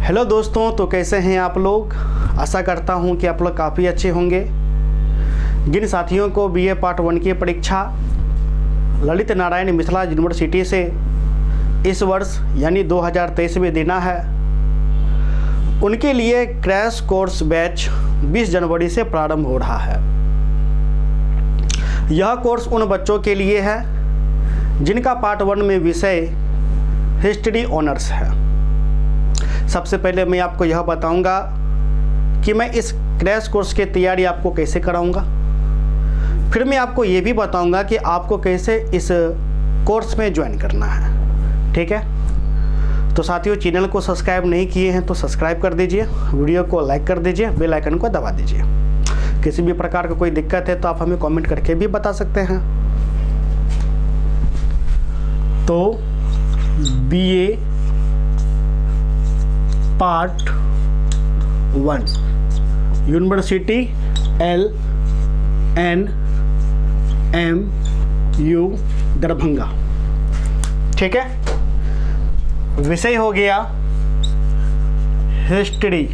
Hello दोस्तों, तो कैसे हैं आप लोग। आशा करता हूं कि आप लोग काफ़ी अच्छे होंगे। जिन साथियों को बीए पार्ट 1 की परीक्षा ललित नारायण मिथिला यूनिवर्सिटी से इस वर्ष यानी 2023 में देना है, उनके लिए क्रैश कोर्स बैच 20 जनवरी से प्रारंभ हो रहा है। यह कोर्स उन बच्चों के लिए है जिनका पार्ट 1 में विषय हिस्ट्री ऑनर्स है। सबसे पहले मैं आपको यह बताऊंगा कि मैं इस क्रैश कोर्स की तैयारी आपको कैसे कराऊंगा। फिर मैं आपको ये भी बताऊंगा कि आपको कैसे इस कोर्स में ज्वाइन करना है। ठीक है, तो साथियों, चैनल को सब्सक्राइब नहीं किए हैं तो सब्सक्राइब कर दीजिए, वीडियो को लाइक कर दीजिए, बेल आइकन को दबा दीजिए। किसी भी प्रकार का कोई दिक्कत है तो आप हमें कमेंट करके भी बता सकते हैं। तो BA part 1 university LNMU Darbhanga. ठीक है, विषय हो गया हिस्ट्री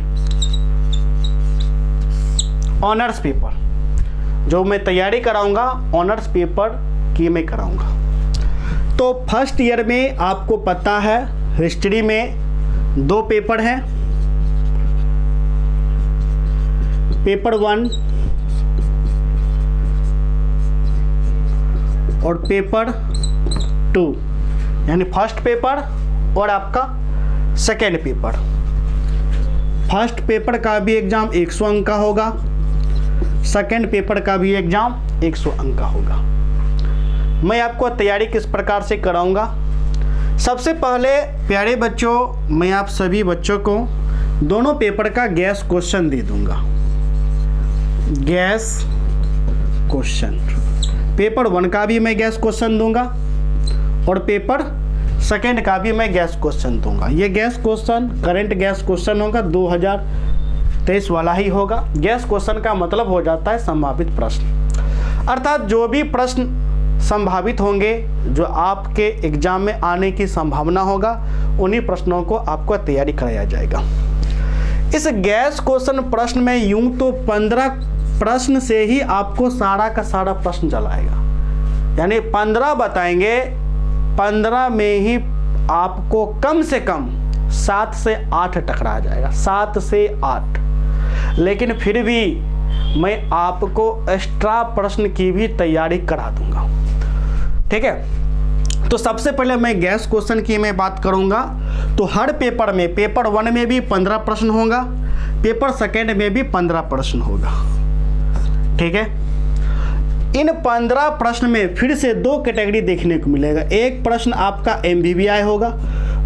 ऑनर्स पेपर। जो मैं तैयारी कराऊंगा ऑनर्स पेपर की मैं कराऊंगा। तो फर्स्ट ईयर में आपको पता है हिस्ट्री में 2 पेपर हैं। पेपर 1 और पेपर 2, यानी फर्स्ट पेपर और आपका सेकेंड पेपर। फर्स्ट पेपर का भी एग्जाम 100 अंक का होगा, सेकेंड पेपर का भी एग्जाम 100 अंक का होगा। मैं आपको तैयारी किस प्रकार से कराऊंगा। सबसे पहले प्यारे बच्चों, मैं आप सभी बच्चों को दोनों पेपर का गैस क्वेश्चन दे दूंगा। गैस क्वेश्चन पेपर 1 का भी मैं गैस क्वेश्चन दूंगा और पेपर सेकेंड का भी मैं गैस क्वेश्चन दूंगा। ये gas question current gas question होगा, 2023 वाला ही होगा। गैस क्वेश्चन का मतलब हो जाता है संभावित प्रश्न, अर्थात जो भी प्रश्न संभावित होंगे, जो आपके एग्जाम में आने की संभावना होगा, उन्हीं प्रश्नों को आपको तैयारी कराया जाएगा। इस गैस क्वेश्चन प्रश्न में यूं तो 15 प्रश्न से ही आपको सारा का सारा प्रश्न चलाएगा, यानी 15 बताएंगे। 15 में ही आपको कम से कम 7 से 8 टकरा जाएगा, 7 से 8। लेकिन फिर भी मैं आपको एक्स्ट्रा प्रश्न की भी तैयारी करा दूंगा। ठीक है, तो सबसे पहले मैं गैस क्वेश्चन की मैं बात करूंगा। तो हर पेपर में, पेपर 1 में भी 15 प्रश्न होगा, पेपर सेकेंड में भी 15 प्रश्न होगा। ठीक है, इन 15 प्रश्न में फिर से 2 कैटेगरी देखने को मिलेगा। एक प्रश्न आपका MVVI होगा,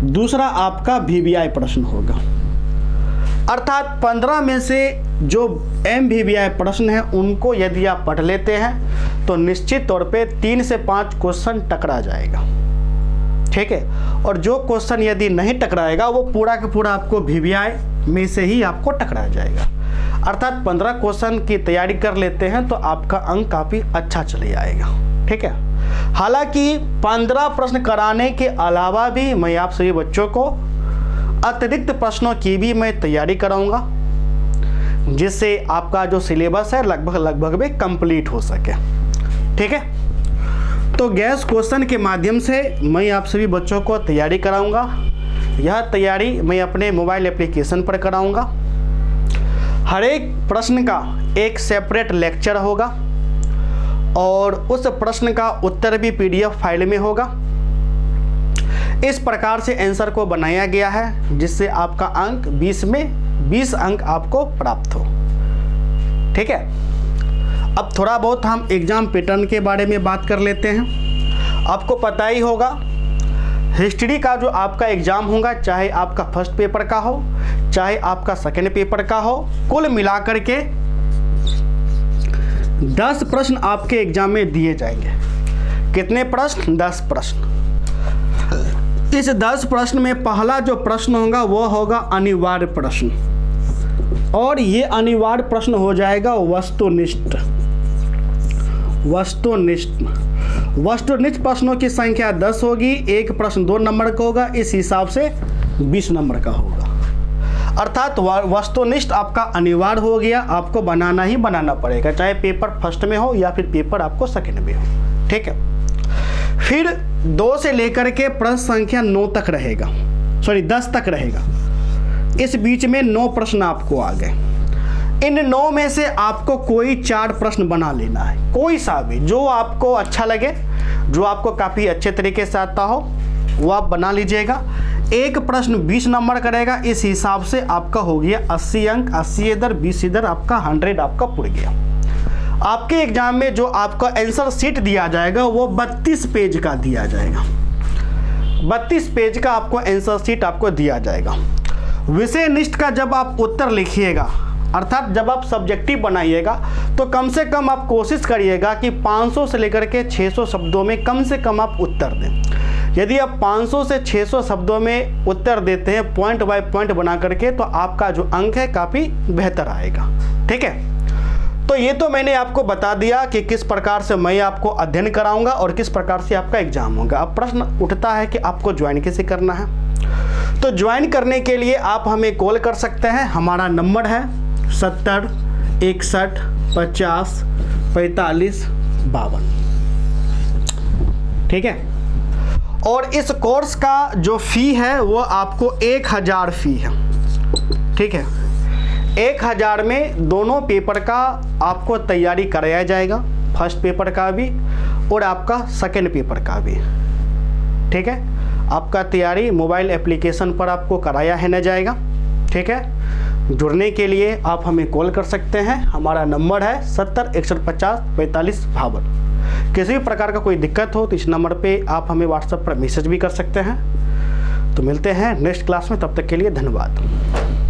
दूसरा आपका VVI प्रश्न होगा। अर्थात 15 में से जो MVVI प्रश्न है उनको यदि आप पढ़ लेते हैं तो निश्चित तौर पे 3 से 5 क्वेश्चन टकरा जाएगा। ठीक है, और जो क्वेश्चन यदि नहीं टकराएगा वो पूरा का पूरा आपको VVI में से ही आपको टकरा जाएगा। अर्थात 15 क्वेश्चन की तैयारी कर लेते हैं तो आपका अंक काफ़ी अच्छा चले आएगा। ठीक है, हालांकि 15 प्रश्न कराने के अलावा भी मैं आप सभी बच्चों को अतिरिक्त प्रश्नों की भी मैं तैयारी कराऊंगा, जिससे आपका जो सिलेबस है लगभग में कंप्लीट हो सके। ठीक है, तो गैस क्वेश्चन के माध्यम से मैं आप सभी बच्चों को तैयारी कराऊंगा। यह तैयारी मैं अपने मोबाइल एप्लीकेशन पर कराऊंगा। हर एक प्रश्न का एक सेपरेट लेक्चर होगा और उस प्रश्न का उत्तर भी PDF फाइल में होगा। इस प्रकार से आंसर को बनाया गया है जिससे आपका अंक 20 में 20 अंक आपको प्राप्त हो। ठीक है, अब थोड़ा बहुत हम एग्जाम पैटर्न के बारे में बात कर लेते हैं। आपको पता ही होगा हिस्ट्री का जो आपका एग्जाम होगा, चाहे आपका फर्स्ट पेपर का हो चाहे आपका सेकेंड पेपर का हो, कुल मिलाकर के 10 प्रश्न आपके एग्जाम में दिए जाएंगे। कितने प्रश्न? 10 प्रश्न। इस 10 प्रश्न में पहला जो प्रश्न होगा वो होगा अनिवार्य प्रश्न, और ये अनिवार्य प्रश्न हो जाएगा वस्तुनिष्ठ। वस्तुनिष्ठ प्रश्नों की संख्या 10 होगी। एक प्रश्न 2 नंबर का होगा, इस हिसाब से 20 नंबर का होगा। अर्थात वस्तुनिष्ठ आपका अनिवार्य हो गया, आपको बनाना ही बनाना पड़ेगा, चाहे पेपर फर्स्ट में हो या फिर पेपर आपको सेकंड में हो। ठीक है, फिर 2 से लेकर के प्रश्न संख्या 9 तक रहेगा, सॉरी 10 तक रहेगा। इस बीच में 9 प्रश्न आपको आ गए। इन 9 में से आपको कोई 4 प्रश्न बना लेना है, कोई सा भी जो आपको अच्छा लगे, जो आपको काफ़ी अच्छे तरीके से आता हो वो आप बना लीजिएगा। एक प्रश्न 20 नंबर करेगा, इस हिसाब से आपका हो गया 80 अंक, 80 इधर 20 इधर, आपका 100 आपका पुर गया। आपके एग्जाम में जो आपका आंसर शीट दिया जाएगा वो 32 पेज का दिया जाएगा, 32 पेज का आपको आंसर शीट आपको दिया जाएगा। विषय निष्ठ का जब आप उत्तर लिखिएगा, अर्थात जब आप सब्जेक्टिव बनाइएगा, तो कम से कम आप कोशिश करिएगा कि 500 से लेकर के 600 शब्दों में कम से कम आप उत्तर दें। यदि आप 500 से 600 शब्दों में उत्तर देते हैं पॉइंट बाय पॉइंट बना करके, तो आपका जो अंक है काफ़ी बेहतर आएगा। ठीक है, तो ये तो मैंने आपको बता दिया कि किस प्रकार से मैं आपको अध्ययन कराऊंगा और किस प्रकार से आपका एग्जाम होगा। अब प्रश्न उठता है कि आपको ज्वाइन कैसे करना है। तो ज्वाइन करने के लिए आप हमें कॉल कर सकते हैं। हमारा नंबर है 70 61 50 45 52। ठीक है, और इस कोर्स का जो फ़ी है वो आपको 1000 फ़ी है। ठीक है, 1000 में दोनों पेपर का आपको तैयारी कराया जाएगा, फर्स्ट पेपर का भी और आपका सेकंड पेपर का भी। ठीक है, आपका तैयारी मोबाइल एप्लीकेशन पर आपको कराया है न जाएगा। ठीक है, जुड़ने के लिए आप हमें कॉल कर सकते हैं। हमारा नंबर है 70 61 50 45 52। किसी भी प्रकार का कोई दिक्कत हो तो इस नंबर पे आप हमें व्हाट्सएप पर मैसेज भी कर सकते हैं। तो मिलते हैं नेक्स्ट क्लास में, तब तक के लिए धन्यवाद।